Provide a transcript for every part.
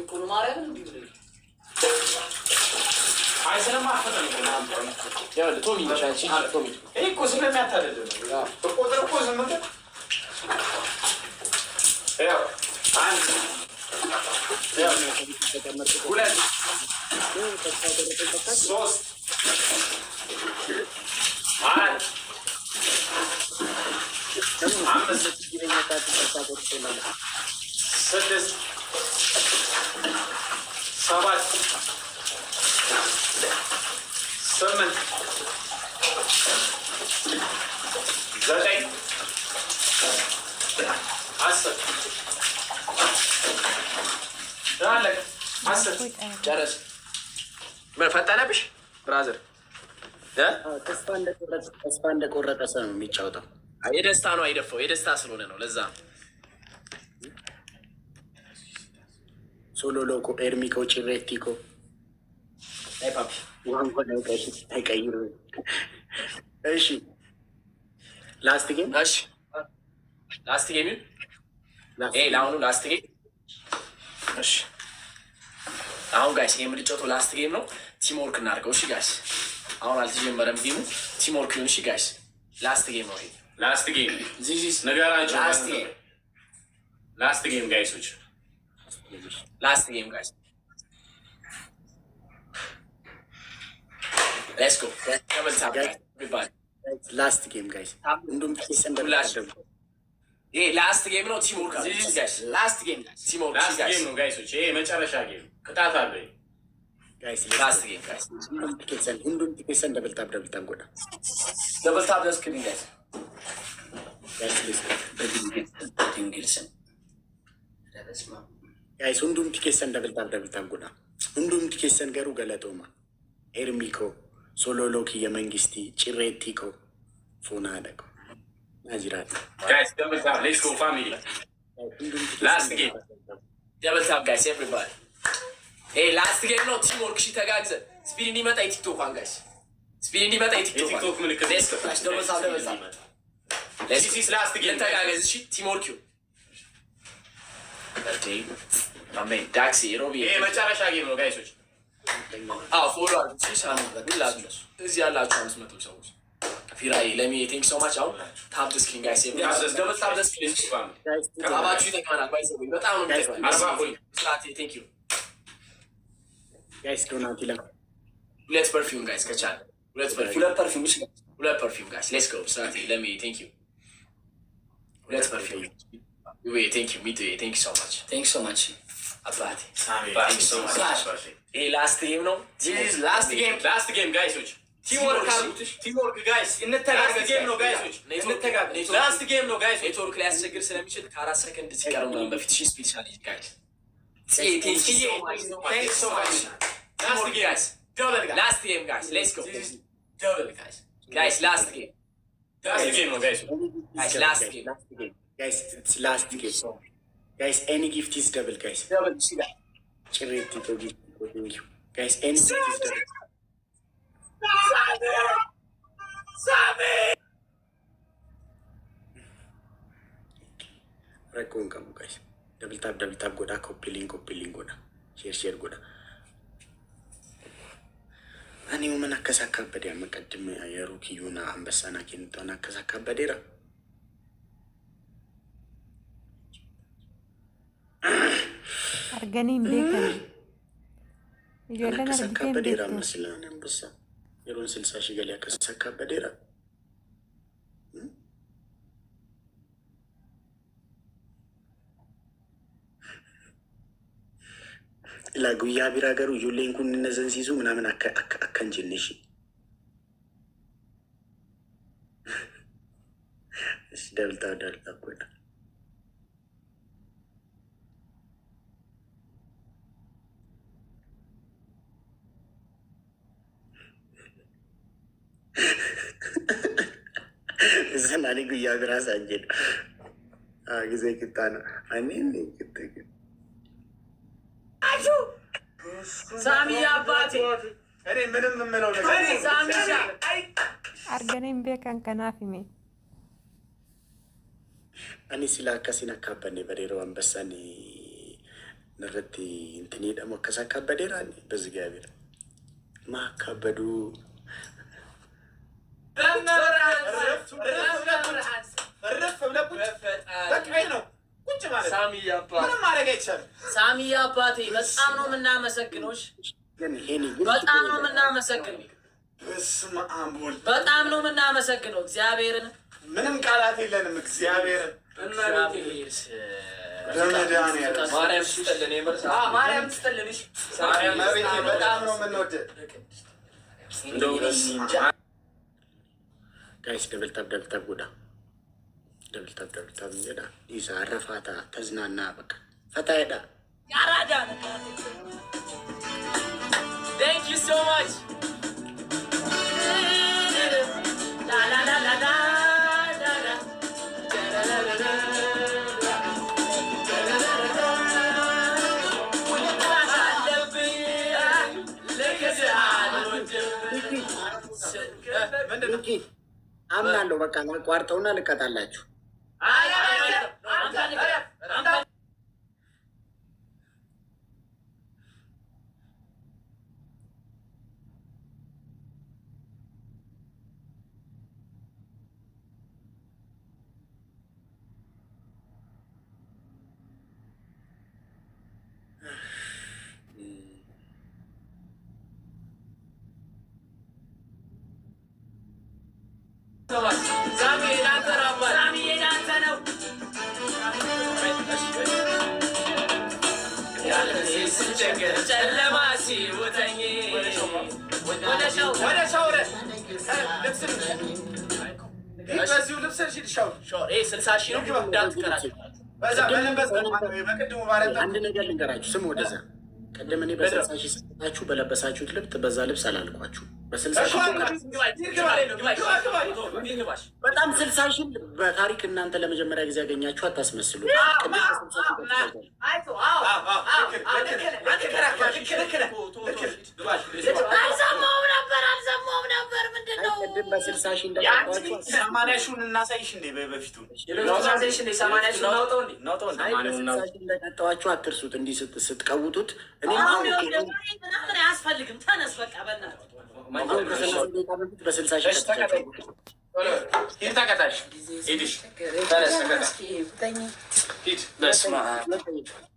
كل ما رأينا بيقولي عايزنا ما أخذنا يا تومي مش عايشين تومي إيه كوزنا ما تعرضنا تقدر كوزنا ده يا عن يا ولاد صوص عن عم سدس سبعة ثمان زين 10 لك 10 جالس من فتحنا بش برازر ተስፋ እንደቆረጠ ሰው ነው የሚጫወተው። የደስታ ነው አይደፈው የደስታ ስለሆነ ነው ለዛ ሶሎ ሎኮ ኤርሚኮ ጭሬቲኮ አይ ፓፒ ዋንኮ ነው አይቀይሩ። እሺ ላስት ጌም ለአሁኑ ላስት ጌም እሺ አሁን ጋይስ የምንጫወተው ላስት ጌም ነው። ቲም ወርክ እናድርገው። እሺ ጋይስ አሁን አልተጀመረም ጌሙ። ቲም ወርክ ይሁን። እሺ ጋይስ ላስት ጌም ነው ይሄ ላስት ጌም ዚስ ነገራችሁ ላስት ጌም ጋይሶች ላስት ጌም ጋይስ ሌትስ ጎ ደብል ታፕ ኤቨሪባዲ ላስት ጌም ጋይስ እንዱም ተሰንደላችሁ ይሄ ላስት ጌም ነው። ቲም ወርክ ዚስ ጋይስ ላስት ጌም ቲም ወርክ ላስት ጌም ነው ጋይሶች። ይሄ መጨረሻ ጌም ቅጣት አለ ጋይስ ላስት ጌም ጋይስ እንዱም ተሰንደ ደብል ታፕ ጎዳ ደብል ታፕ ደስ ክሊን ጋይስ በድንግልስም ጋይስ ሁንዱም ቲኬሰን ደብል ታፕ ጎዳ ሁንዱም ቲኬሰን ገሩ ገለጦማ ኤርሚኮ ሶሎሎኪ የመንግስቲ ጭሬቲኮ ፉና ደቆ ናዚራት ጋይስ ደብል ታፕ ሌትስ ጎ ፋሚሊ ላስት ጌም ደብል ታፕ ጋይስ ኤቨሪባዲ ይሄ ላስት ጌም ነው። ቲም ወርክ እሺ ተጋግዘን ስፒድ እንዲመጣ የቲክቶክ ዋን ጋይስ ስፒድ እንዲመጣ የቲክቶክ ምልክት ሌትስ ጎ ደብል ታፕ ዚስ ላስት ጌም ተጋገዝ። እሺ ቲም ወርክ ይሁን። አሜን ዳክሲ ሮቢ ይሄ መጨረሻ ጌም ነው ጋይሶች። ፎሎ አድርጉ ሁላችሁ እዚህ ያላችሁ 500 ሰዎች ፊራይ ለሚ ቴንክ ሶ ማች። አሁን ታፕ ደ ስክሪን ጋይስ ደብል ታፕ ደ ስክሪን ታባችሁ ይጠቅመናል። ባይዘው በጣም ነው የሚጠቅመን። ስራቴ ቴንክ ዩ ጋይስ ዶናት ይላል። ሁለት ፐርፊውም ጋይስ ከቻለ ሁለት ፐርፊውም ጋይስ ሌትስ ጎ ስራቴ ለሚ ቴንክ ዩ ሁለት ፐርፊውም ዩ ቴንክ ዩ ሚቱ ቴንክ ዩ ሶ ማች አባቴ ቴንክ ዩ ሶ ማች። ይሄ ላስት ጌም ነው። ዚስ ላስት ጌም ጋይሶች ቲም ወርክ ጋይስ እንተጋገዝ። ጌም ነው ጋይሶች እንተጋገዝ። ላስት ጌም ነው ጋይስ። ኔትወርክ ላይ ያስቸግር ስለሚችል ከ4 ሰከንድ ሲቀር ነው በፊት ሺ ስፔሻሊ ጋይስ ቴንክ ሶ ማች ላስት ጌም ጋይስ ሌትስ ጎ ደብል ጋይስ ላስት ጌም ነው ጋይስ ላስት ጌም ጋይስ ኢትስ ላስት ጌም ጋይስ ኤኒ ጊፍት ኢዝ ደብል ጋይስ ደብል ሲጋ ጭሬቲ ቶጊ ጋይስ ኤኒ ጊፍት ኢዝ ደብል ረኮን ቀሙ ጋይስ ደብል ታፕ ጎዳ ኮፒ ሊንክ ጎዳ ሼር ጎዳ እኔው ምን አከሳካበደ ያመቀድም የሩኪዩና አንበሳና ኪንቶና አከሳካበደራ አርገኒም ቤከን ይገለና አከሳካበደራ መስላን አንበሳ የሮን 60 ሺህ ገለ አከሳካበደራ ላጉያ ቢራገሩ ዩሌን ኩን እነዘን ሲዙ ምናምን አከንጅንሽ ደልታ ጎዳ ዘናኒ ጉያ ቢራ ሳንጀድ ጊዜ ክታና አኔ ክተክ ሳሚ አባቴ እኔ ምንም የምለው ነገር ሳሚሻ አርገኒም ቤከን ከናፊሜ እኔ ሲላ ከሲና ካበኔ በሬሮ አንበሳኒ ነፈቲ እንትኔ ደግሞ ከሳካበዴራኒ በዝጋቢር ማካበዱ ሳሚ አባቴ በጣም ነው የምናመሰግኖሽ። በጣም ነው የምናመሰግነው። በጣም ነው የምናመሰግነው። እግዚአብሔርን ምንም ቃላት የለንም። እግዚአብሔርን ማርያም ትስጥልን። በጣም ነው የምንወድ ጋይስ። ደብልታብ ጉዳ ደብልታብ ሄዳ ይዛ አረፋታ ተዝናና በቃ ፈታ ሄዳ ያራዳ Thank you so much. La la la la la la la. አምናለሁ በቃ ቋርጠውና ልቀጣላችሁ። አንድ ነገር ልንገራችሁ፣ ስም ወደዛ ቀደም እኔ በ60 ሺህ ሰጣችሁ በለበሳችሁት ልብስ በዛ ልብስ አላልኳችሁ። በ60 ሺህ በጣም 60 ሺህ በታሪክ እናንተ ለመጀመሪያ ጊዜ ያገኛችሁ አታስመስሉ። ቅድም በ60 ሺህ እንደቀጣችሁ 80 ሺውን እናሳይሽ እንዴ? በፊቱ 80 ሺህ እንደቀጣችሁ አትርሱት። እንዲህ ስትቀውጡት እኔ አያስፈልግም። ተነስ በቃ በእናትህ በ60 ሺህ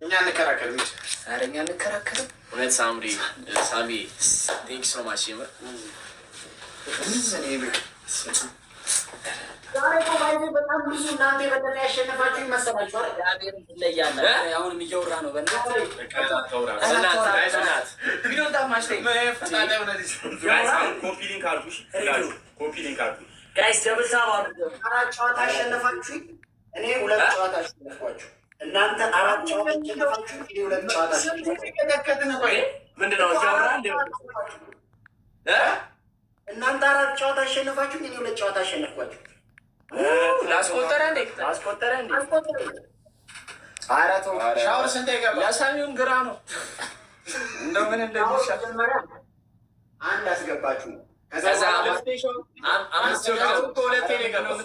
እኛ እንከራከርም። እውነት ሳምሪ ሳሚ ቴንክ ሶ ማች የምር በጣም ብዙ እናንተ የበለጠ ያሸነፋችሁ ይመሰላችኋል። አሁንም እየወራ ነው። አራት ጨዋታ አሸነፋችሁ፣ እኔ 2 ጨዋታ አሸነፍኳችሁ። እናንተ 4 ጨዋታ አሸነፋችሁ፣ እኔ 2 ጨዋታ አሸነፍኳችሁ። ምንድነው እናንተ 4 ጨዋታ አሸነፋችሁ፣ እኔ 2 ጨዋታ አሸነፍኳችሁ። ላስቆጠረ እንዴ? ሻወር ስንት ይገባ? ያሳሚውን ግራ ነው እንደምን እንደሚሻል አንድ አስገባችሁ። ከዛ አምስት ሁለቴ ነው የገባው።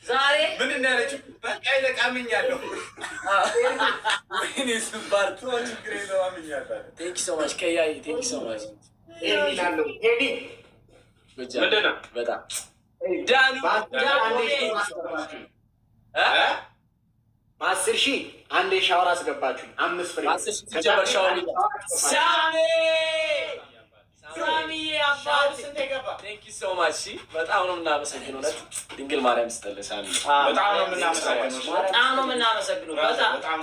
ዛሬ ምን እንዳለች በቃ ይለቃምኛለሁ። ወይኔ ስባርቶ ችግር የለው አምኛለሁ። ቴንክ ሶ ማች ከያይ ቴንክ ሶ ማች ይላሉ። ሄዲ ምንድነው በጣም ዳኑ በ10 ሺህ አንዴ ሻወር አስገባችሁ። 5 ፍሬ ሳሚ አባት ቴንክ ሶ ማች በጣም ነው የምናመሰግነው። ድንግል ማርያም ስትልህ ሳሚ በጣም ነው የምናመሰግነው። በጣም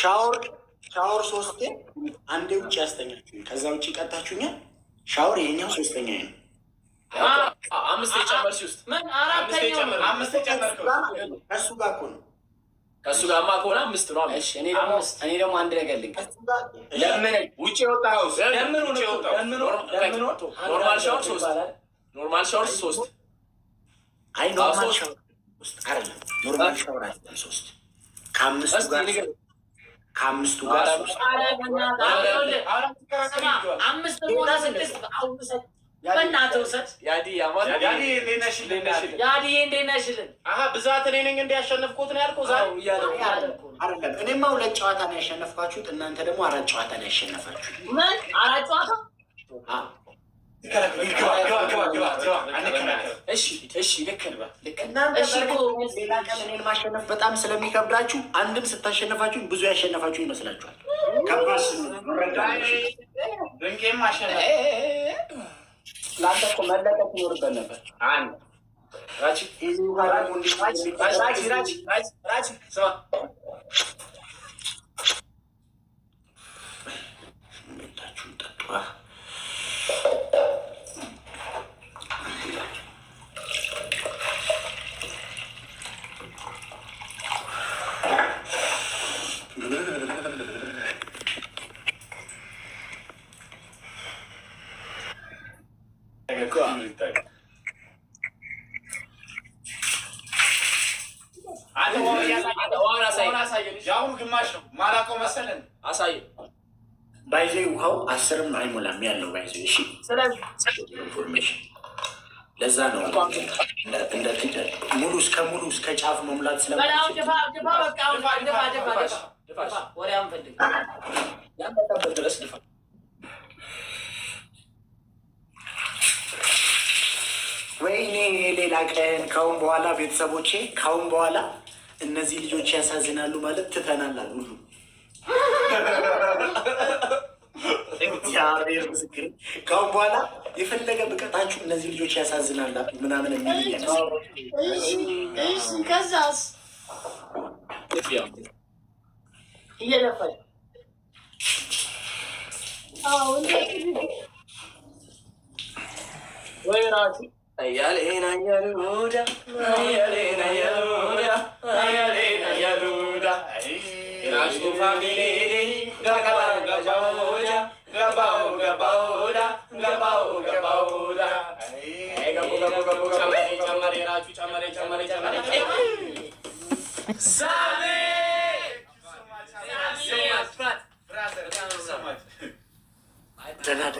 ሻወር 3 አንዴ ውጭ ያስተኛችሁ፣ ከዛ ውጭ ቀጣችሁኛል። ሻወር የኛው 3ኛ ነው። 5 የጨመርሽ ውስጥ ምን 5 የጨመርከው ከሱ ጋር እኮ ነው። ከሱ ጋርማ ከሆነ 5 ነው። እኔ ደግሞ አንድ ነገር ልንገር። ለምን ውጭ የወጣኸው? ኖርማል ሻወር 3 አይ ኖርማል ሻወር ውስጥ አይደለም። ኖርማል ሻወር አይደለም 3 ከአምስቱ ጋር ብዛት እኔ ነኝ እንዲያሸነፍኩት ነው ያልኩህ። አይደለም እኔማ 2 ጨዋታ ነው ያሸነፍኳችሁት፣ እናንተ ደግሞ 4 ጨዋታ ነው ያሸነፋችሁት። ምን 4 ጨዋታ? እሺ ልክ ነህ። እናንተ ሌላ ቀን እኔን ማሸነፍ በጣም ስለሚከብዳችሁ አንድም ስታሸነፋችሁ ብዙ ያሸነፋችሁ ይመስላችኋል። ከባድ ድንቄም ማሸነፍ ለአንተ እኮ መለቀቅ ይኖርበት ነበር። ሜታችሁን ጠጧ። የአሁኑ ግማሽ ነው ማላውቀው መሰለን። አሳይ ባይዜ ውሃው 10ም አይሞላም ያለው ባይዜ። እሺ ኢንፎርሜሽን ለዛ ነው ሙሉ እስከ ጫፍ መሙላት ወይኔ ሌላ ቀን ካሁን በኋላ ቤተሰቦቼ ካሁን በኋላ እነዚህ ልጆች ያሳዝናሉ ማለት ትተናላል ሁሉ እግዚአብሔር ምስክር። ካሁን በኋላ የፈለገ ብቀጣችሁ እነዚህ ልጆች ያሳዝናላ ምናምን የሚል ከዛስ እየለፋል ወይ ራሱ አያሌና ያሉዳ አያሌና ያሉዳ አያሌና ያሉዳ ራሱ ፋሚሊ ገባው ገባውዳ ገባው ገባውዳ ገባው ገባውዳ ገባው ጨመሬ ራሱ ጨመሬ ሳሌ ተናደ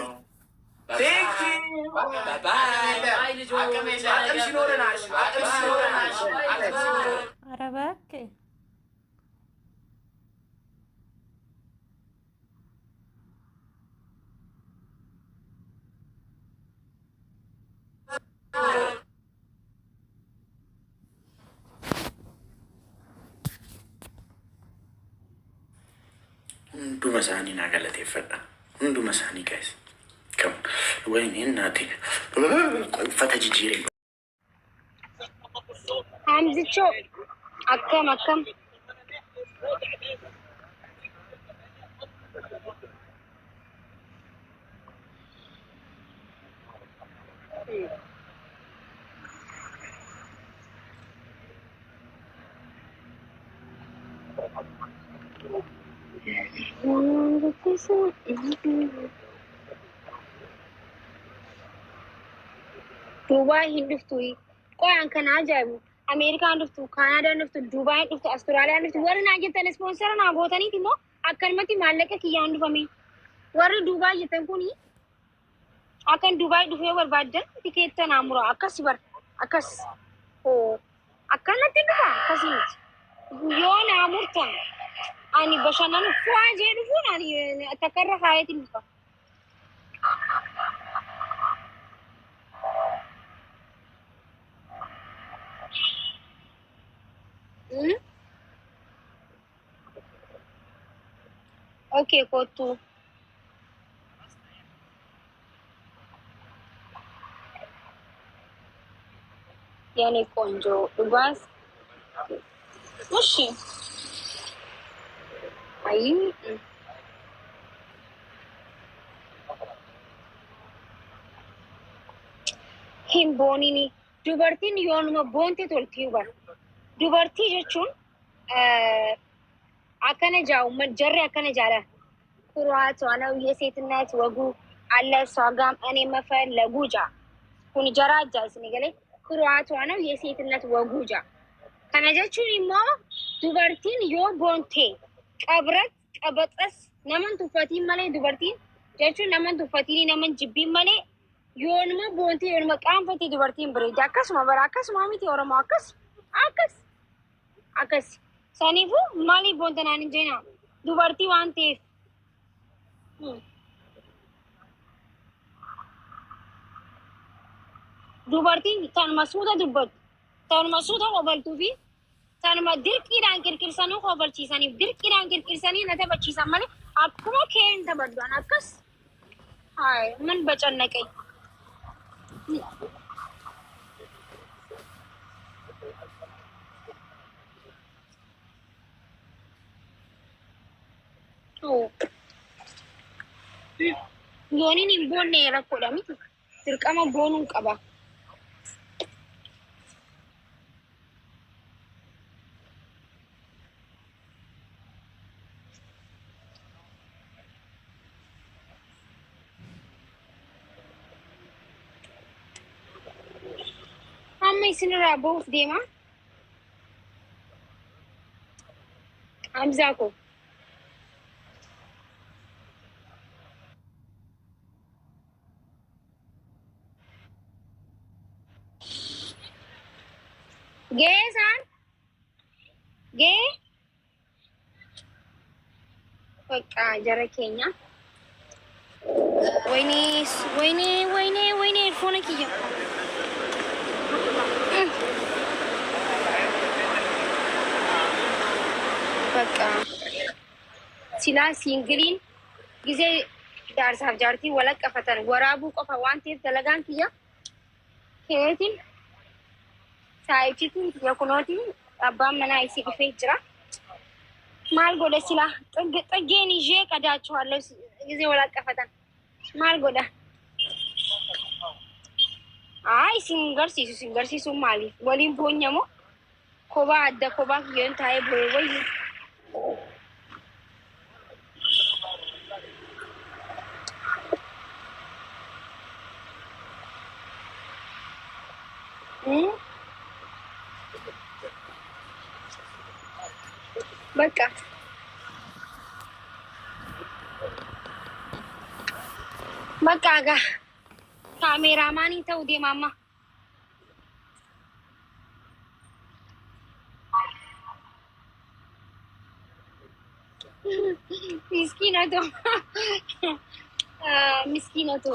ኧረ እባክህ ሁንዱ መሳኒ ናገለት ይፈዳ ሁንዱ መሳኒ ጋይስ ወይኔ እናቴ ፈተጅጅሬ ሀምዝቾ አከም ዱባይ ሂንዱፍቱይ ቆያን ከና ጃቡ አሜሪካ ሂንዱፍቱ ካናዳ ሂንዱፍቱ ዱባይ ሂንዱፍቱ አውስትራሊያ ሂንዱፍቱ ወርና ጀተን ስፖንሰር ና ጎተኒ ቲሞ አከንመቲ ማለቀ ኪያን ዱፈሚ ወር ዱባይ ጀተንኩኒ አከን ዱባይ ዱፌ ወር ባደን ቲኬተን አምሮ አከስበር አከስ ኦ አከነቲ ዱባ ከሲት ዮና አሙርታ አኒ በሻናኑ ፏጄ ዱፉን አኒ ተከረ ሀይት ዱፋ ኦኬ ኮቱ ያኔ ቆንጆ ዱባስ እሺ አይ ሂምቦኒኒ ዱበርቲን የሆኑመ ቦንቴ ቶልቲዩበር ዱበርቲ ጀቹን አከነ ጃው መጀሪ አከነ ጃላ ኩራቷ ነው የሴትነት ወጉ አለ እሷ ጋም እኔ መፈለጉጃ ኩኒ ጀራጃ ስኒገሌ ኩራቷ ነው የሴትነት ወጉጃ ከነጀቹን ሞ ዱበርቲን ዮ ቦንቴ ቀብረት qabaxas naman tuffatiin malee dubartiin jechuun naman tuffatiin naman jibbiin malee yoonuma boontii yoonuma qaanfatii dubartiin bareeddi akkasuma bara akkasuma miti oromoo akkas saniifuu maalii boonta naan hin jeena dubartii waan ta'eef. Dubartiin tanuma suuta dubbatu tanuma suuta qobaltuu fi tanuma dirqiidhaan qirqirsanii qobalchiisaniif dirqiidhaan qirqirsanii na taphachiisan malee akkuma keen taphadduan akkas man bacannaqe. Yooniin hin boonne rakkoodha miti dirqama boonuun qaba. Amma isinirraa bahuuf deema. Hamzaa koo. Gee isaan? Gee? Bakka jara keenya. Wayne erfoona kiyya. Bakka silaa siingiliin gisee jaarsaaf jaartii walaqqafatan waraabuu qofa waan ta'eef dalagaan kiyya keetiin saayichiitiin kiyya kunootiin abbaan manaa isii dhufee jira. Maal godha silaa xaggeen ishee qadaachuu gisee walaqqafatan maal godha? Isin garsiisu maaliif waliin boonyamoo kophaa adda kophaa kiyyoon taa'ee bo'ee wayii. Bakka agaa kaameraamaanii ta'uu deema amma. Miskiinatu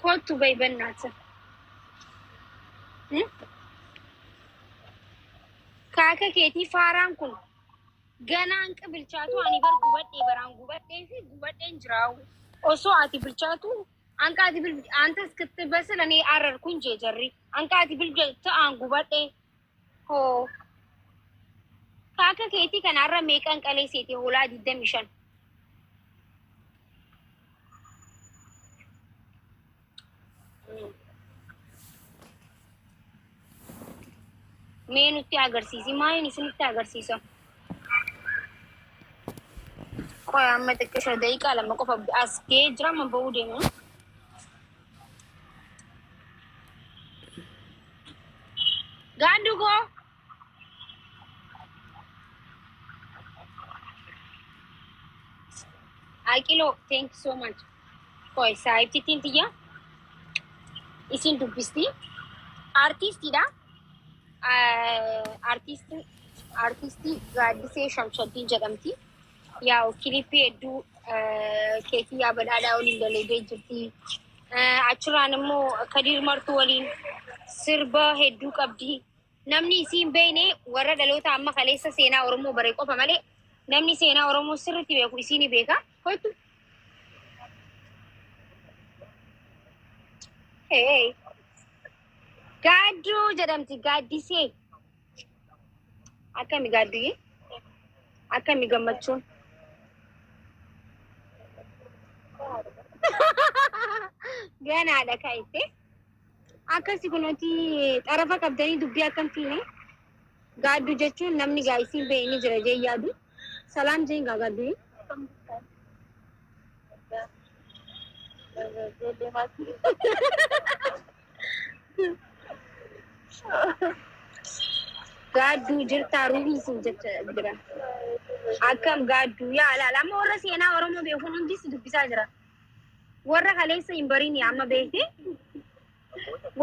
kootu bay bannaata. Kaaka keetii faaraan kun ganaan bilchaatu ani bar baraan gubadheen jiraawu osoo ati bilchaatu antas kitbasal ani arar kun jejarri anka ati bilchaatu an gubadhee hoo kaaka keetii kanarra meeqan qalee seete hoolaa 25. Mee nutti agarsiisi maaliin isinitti agarsiisa? Qoy amma xiqqisho daqiiqaa lama qofa as ga'ee jira amma ba'uu deemu. Gaaddu koo Akilo, thank you so much. Qoy saayibtittiin tiyya isin dubbisti artistiidha. Artistii Gaaddisee Shamshaddiin jedhamti. Yaa kilipii hedduu keetii yaa badhaadhaa waliin dalagaa jirti. Achirraan immoo Kadiir Martuu waliin sirba hedduu qabdi. Namni isiin beekne warra dhaloota amma kaleessa seenaa Oromoo baree qofa malee namni seenaa Oromoo sirriitti beeku isiin beeka. Hoytu. Hey. Gaaddu jedhamti Gaaddisee. Akkami gaadduye? Akkami gammachuun? Ganaadha kaa'ite. Akkasi kunuuti xarafa qabdanii dubbii akkam fiine. Gaaddu jechuun namni gaa'isiin ba'e ni jira jee yaadu. Salaam jeen gaadduye. gaaddu jirta ruuhi sin jetta jira akkam gaaddu yaa lama warra seenaa oromoo beekuun hundi si dubbisaa jira warra kaleessa hin barini amma beekte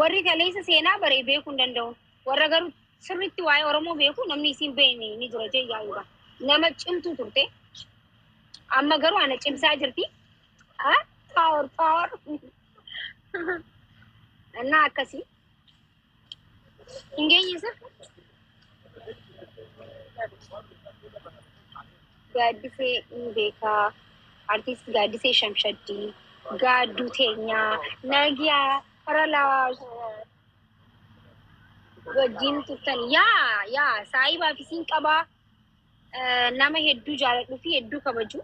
warri kaleessa seenaa baree beekuun danda'u warra garuu sirriitti waa'ee oromoo beeku namni isin beekne ni jira jee yaa'uudha nama cimtu turte amma garuu ana cimsaa jirti power እና akkasi ingeenyisa gaaddisee beekaa artiist gaaddisee shamshadii gaadduu teenyaa nagiyaa paralaas wajjin turtan yaa saayibaa fi siin qabaa nama hedduu jaaladhuu fi hedduu kabaju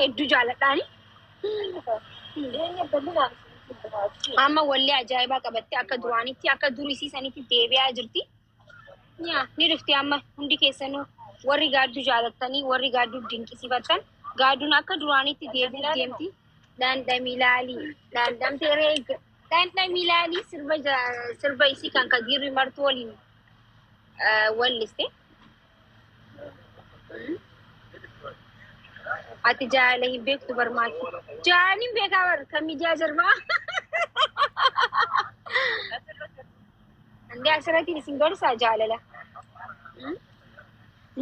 hedduu jaaladhaani amma wallee ajaa'ibaa qabatte akka duraanitti akka durisiisanitti deebi'aa jirti ni dhufti amma hundi keessanuu warri gaadduu jaalattanii warri gaadduu dinqisiifatan gaadduun akka duraanitti deebi'aa deemti dandamilaalii sirba isii kan Kadirri Martuu waliin walliste ati jaala hin beektu barmaati jaalin beekaa bar kan miidiyaa jirbaa ande asirratti isin gorsaa jaalala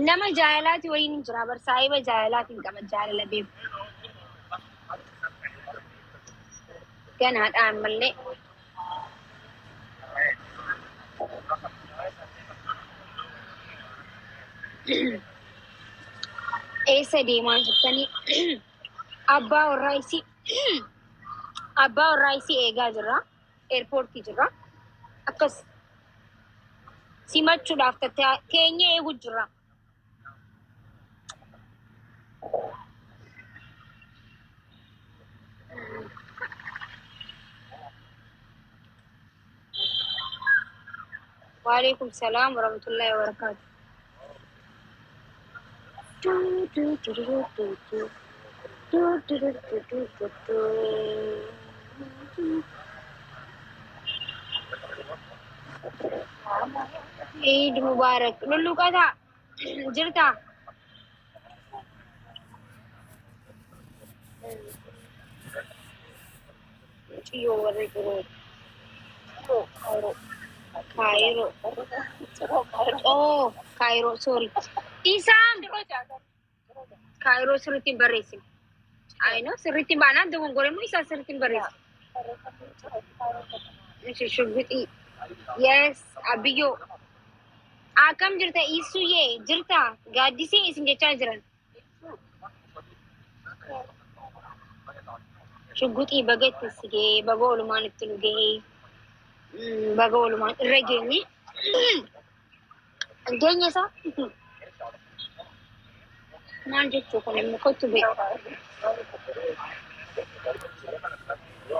nama jaalalaati waliin hin jira bar saahiba jaalalaatiin qaba jaalala beeku ganaadhaan mallee eessa deemaa jirtanii abbaa warraa isii eegaa jirra eerpoortii jirra akkas simachuudhaaf teenyee eegu jirra waalaikum salaam warahmatullahi wabarakatuh Eid Mubarak. Lulu kata jirta. Ciyo warri kuro. Cairo. Oh, Cairo. Sorry. Isam. Cairo siritin barreessin. I know siritin baanaan dogongoremu isa siritin barreessin. Should eat. Yes, Abiyo. Akam jirta isuye jirta gaaddisee isin jechaa jiran. Shugguxii baga itti sigee baga olumaan itti lugee baga olumaan irra geenye. Geenye isaa maal jechuu kun immoo kottu beeku.